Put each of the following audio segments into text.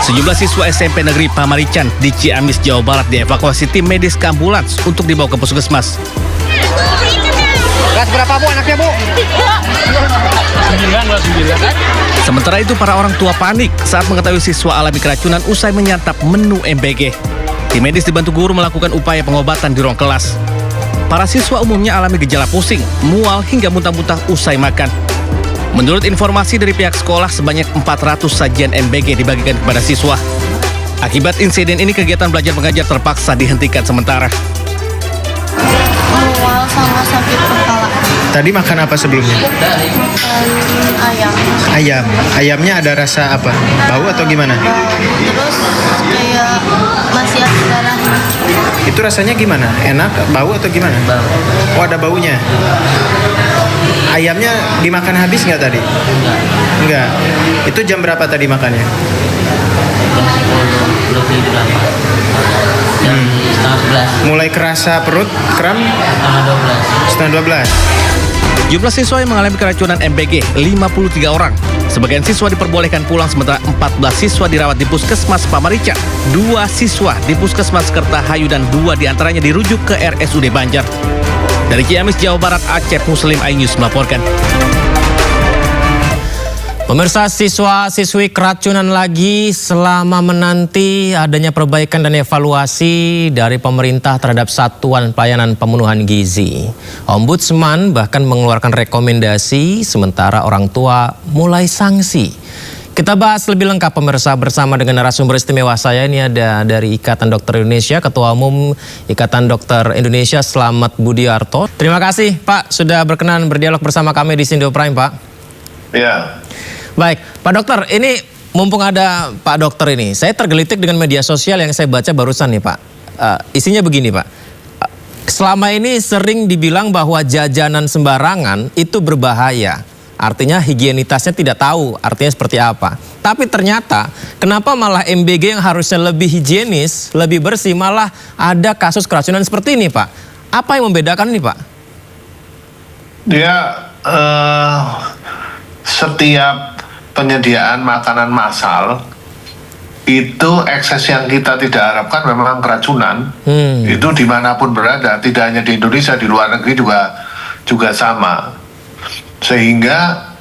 Sejumlah siswa SMP Negeri Pamarican di Ciamis, Jawa Barat dievakuasi tim medis ke ambulans untuk dibawa ke puskesmas. Kelas berapa Bu anaknya Bu? 9. Sementara itu para orang tua panik saat mengetahui siswa alami keracunan usai menyantap menu MBG. Tim medis dibantu guru melakukan upaya pengobatan di ruang kelas. Para siswa umumnya alami gejala pusing, mual hingga muntah-muntah usai makan. Menurut informasi dari pihak sekolah, sebanyak 400 sajian MBG dibagikan kepada siswa. Akibat insiden ini, kegiatan belajar mengajar terpaksa dihentikan sementara. Mual sama sakit kepala. Tadi makan apa sebelumnya? Makan ayam. Ayam. Ayamnya ada rasa apa? Bau atau gimana? Terus kayak masih ada darahnya. Itu rasanya gimana? Enak? Bau atau gimana? Bau. Oh, ada baunya. Ayamnya dimakan habis nggak tadi? Enggak. Itu jam berapa tadi makannya? Jam 10, belum tidur apa. Jam setengah 11, Mulai kerasa perut, kram? setengah 12. Setengah 12. Jumlah siswa yang mengalami keracunan MBG 53 orang. Sebagian siswa diperbolehkan pulang sementara 14 siswa dirawat di Puskesmas Pamarican. 2 siswa di Puskesmas Kertahayu dan 2 diantaranya dirujuk ke RSUD Banjar. Dari Ciamis, Jawa Barat, Acep Muslim iNews melaporkan. Pemirsa, siswa-siswi keracunan lagi selama menanti adanya perbaikan dan evaluasi dari pemerintah terhadap Satuan Pelayanan Pemenuhan Gizi. Ombudsman bahkan mengeluarkan rekomendasi sementara orang tua mulai sanksi. Kita bahas lebih lengkap pemirsa bersama dengan narasumber istimewa saya. Ini ada dari Ikatan Dokter Indonesia, Ketua Umum Ikatan Dokter Indonesia, Slamet Budiarto. Terima kasih Pak sudah berkenan berdialog bersama kami di Sindo Prime, Pak. Ya. Baik, Pak Dokter, ini mumpung ada Pak Dokter ini, saya tergelitik dengan media sosial yang saya baca barusan nih Pak. Isinya begini Pak, selama ini sering dibilang bahwa jajanan sembarangan itu berbahaya. Artinya higienitasnya tidak tahu artinya seperti apa. Tapi ternyata kenapa malah MBG yang harusnya lebih higienis, lebih bersih, malah ada kasus keracunan seperti ini Pak. Apa yang membedakan ini Pak? Dia setiap penyediaan makanan massal itu ekses yang kita tidak harapkan memang keracunan. Itu dimanapun berada, tidak hanya di Indonesia, di luar negeri juga sama. Sehingga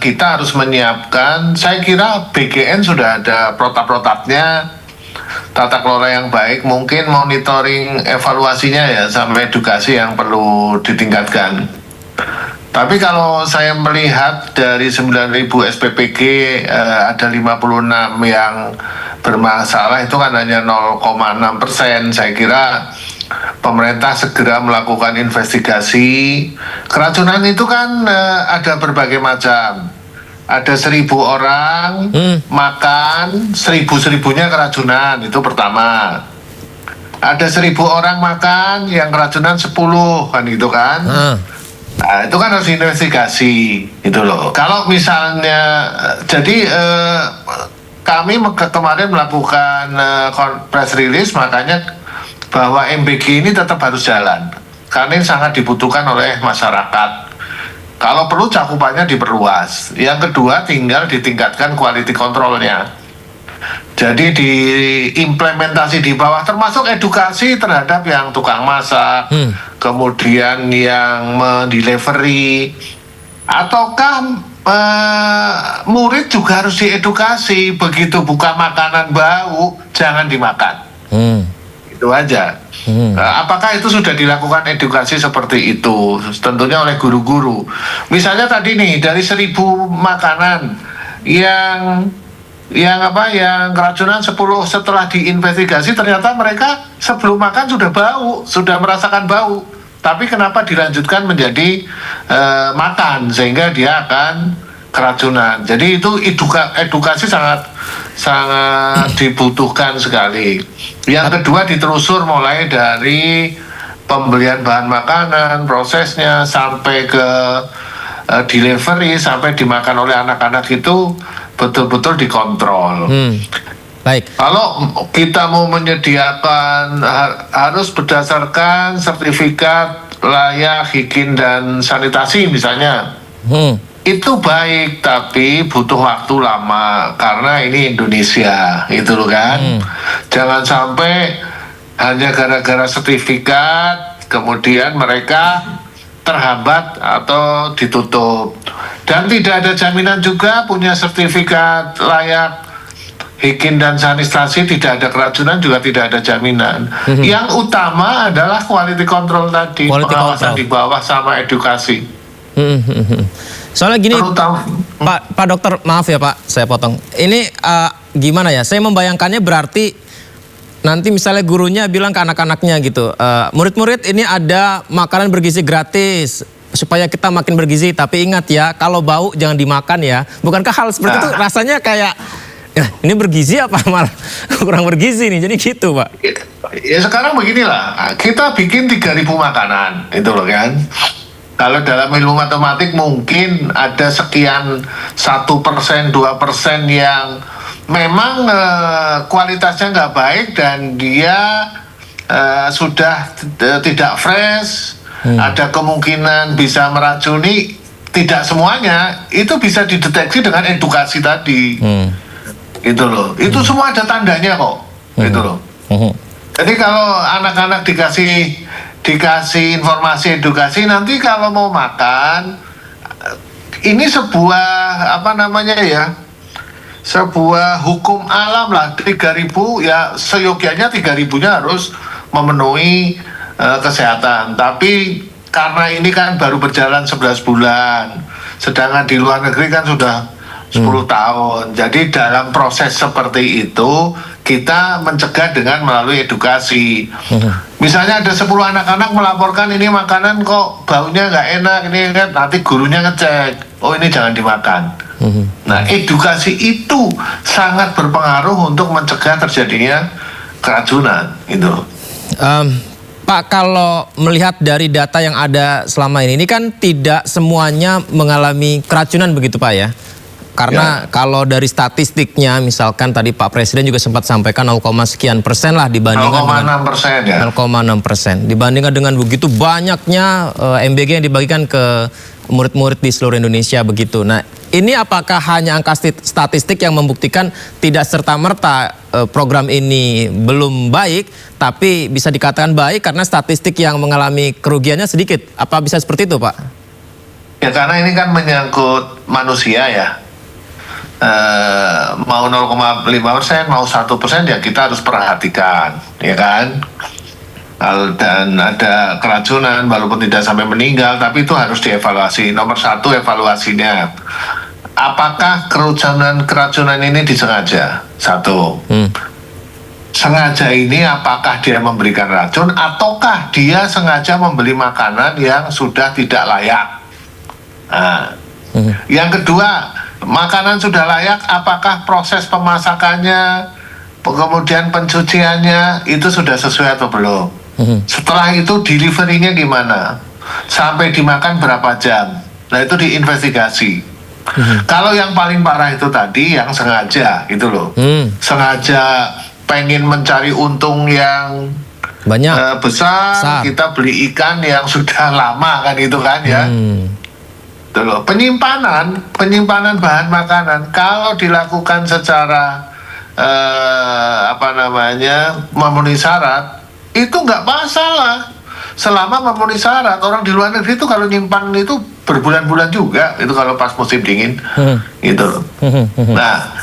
kita harus menyiapkan, saya kira BGN sudah ada protap-protapnya, tata kelola yang baik, mungkin monitoring evaluasinya ya sampai edukasi yang perlu ditingkatkan. Tapi kalau saya melihat dari 9.000 SPPG ada 56 yang bermasalah, itu kan hanya 0,6%. Saya kira pemerintah segera melakukan investigasi. Keracunan itu kan ada berbagai macam. Ada 1.000 orang makan, 1.000-1.000-nya keracunan, itu pertama. Ada 1.000 orang makan, yang keracunan 10, kan gitu kan. Nah, itu kan harus investigasi, gitu loh. Kalau misalnya, jadi kami kemarin melakukan press release, makanya bahwa MBG ini tetap harus jalan, karena ini sangat dibutuhkan oleh masyarakat. Kalau perlu cakupannya diperluas. Yang kedua, tinggal ditingkatkan quality controlnya. Jadi diimplementasi di bawah, termasuk edukasi terhadap yang tukang masak, kemudian yang mendelivery, ataukah murid juga harus diedukasi, begitu buka makanan bau, jangan dimakan. Itu aja. Apakah itu sudah dilakukan edukasi seperti itu? Tentunya oleh guru-guru. Misalnya tadi nih, dari 1.000 makanan yang keracunan 10, setelah diinvestigasi ternyata mereka sebelum makan sudah bau, sudah merasakan bau. Tapi kenapa dilanjutkan menjadi makan sehingga dia akan keracunan. Jadi itu edukasi sangat dibutuhkan sekali. Yang kedua, ditelusur mulai dari pembelian bahan makanan, prosesnya sampai ke delivery, sampai dimakan oleh anak-anak itu betul-betul dikontrol. Baik. Kalau kita mau menyediakan harus berdasarkan sertifikat layak higien dan sanitasi misalnya. Itu baik, tapi butuh waktu lama karena ini Indonesia, itu loh kan. Jangan sampai hanya gara-gara sertifikat kemudian mereka terhambat atau ditutup. Dan tidak ada jaminan juga punya sertifikat layak higien dan sanitasi, tidak ada keracunan, juga tidak ada jaminan. Yang utama adalah quality control tadi, Quality pengawasan control. di bawah sama edukasi. Soalnya gini, Terutama Pak Dokter, maaf ya Pak, saya potong. Ini gimana ya? Saya membayangkannya berarti nanti misalnya gurunya bilang ke anak-anaknya gitu, murid-murid ini ada makanan bergizi gratis supaya kita makin bergizi. Tapi ingat ya, kalau bau jangan dimakan ya. Bukankah hal seperti itu rasanya kayak ini bergizi apa malah kurang bergizi nih? Jadi gitu Pak. ya sekarang beginilah, kita bikin 3.000 makanan, itu loh kan. Kalau dalam ilmu matematik mungkin ada sekian 1%, 2% yang memang kualitasnya nggak baik dan dia sudah tidak fresh, ada kemungkinan bisa meracuni. Tidak semuanya, itu bisa dideteksi dengan edukasi tadi. Itu loh, itu semua ada tandanya kok, gitu loh. Jadi kalau anak-anak dikasih informasi edukasi, nanti kalau mau makan, ini sebuah sebuah hukum alam lah. 3.000 ya, seyogyanya 3.000-nya harus memenuhi kesehatan. Tapi karena ini kan baru berjalan 11 bulan, sedangkan di luar negeri kan sudah 10 tahun. Jadi dalam proses seperti itu kita mencegah dengan melalui edukasi. Misalnya ada 10 anak-anak melaporkan ini makanan kok baunya nggak enak, ini kan, nanti gurunya ngecek, oh ini jangan dimakan. Nah, edukasi itu sangat berpengaruh untuk mencegah terjadinya keracunan itu. Pak, kalau melihat dari data yang ada selama ini kan tidak semuanya mengalami keracunan begitu Pak ya? Karena kalau dari statistiknya, misalkan tadi Pak Presiden juga sempat sampaikan 0, sekian persen lah dibandingkan 0,6% ya. 0,6%. Dibandingkan dengan begitu banyaknya MBG yang dibagikan ke murid-murid di seluruh Indonesia begitu. Nah, ini apakah hanya angka statistik yang membuktikan tidak serta-merta program ini belum baik, tapi bisa dikatakan baik karena statistik yang mengalami kerugiannya sedikit? Apa bisa seperti itu, Pak? Ya karena ini kan menyangkut manusia ya. Mau 0,5%, mau 1% ya kita harus perhatikan, ya kan? Dan ada keracunan walaupun tidak sampai meninggal, tapi itu harus dievaluasi. Nomor 1 evaluasinya, apakah keracunan ini disengaja? 1. Sengaja ini apakah dia memberikan racun ataukah dia sengaja membeli makanan yang sudah tidak layak? Nah, yang kedua, makanan sudah layak, apakah proses pemasakannya, kemudian pencuciannya itu sudah sesuai atau belum? Setelah itu deliverynya gimana? Sampai dimakan berapa jam? Nah itu diinvestigasi. Kalau yang paling parah itu tadi yang sengaja itu loh, sengaja pengen mencari untung yang banyak besar, kita beli ikan yang sudah lama kan itu kan ya. Loh. Penyimpanan bahan makanan kalau dilakukan secara memenuhi syarat itu nggak masalah selama memenuhi syarat. Orang di luar negeri itu kalau nyimpan itu berbulan-bulan juga itu kalau pas musim dingin gitu. Nah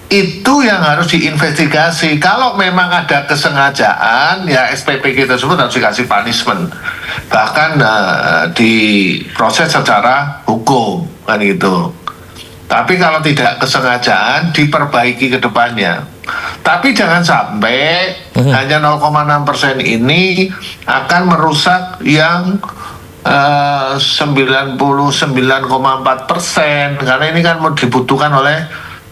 itu yang harus diinvestigasi. Kalau memang ada kesengajaan ya SPPG tersebut harus dikasih punishment, bahkan diproses secara hukum kan gitu. Tapi kalau tidak kesengajaan diperbaiki ke depannya. Tapi jangan sampai hanya 0,6% ini akan merusak yang 99,4%, karena ini kan dibutuhkan oleh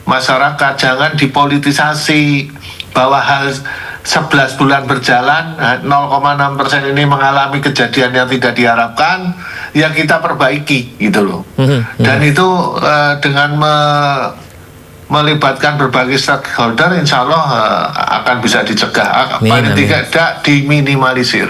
masyarakat. Jangan dipolitisasi bahwa hal 11 bulan berjalan 0,6% ini mengalami kejadian yang tidak diharapkan, ya kita perbaiki gitu loh. Dan itu dengan melibatkan berbagai stakeholder insya Allah akan bisa dicegah, paling tidak diminimalisir.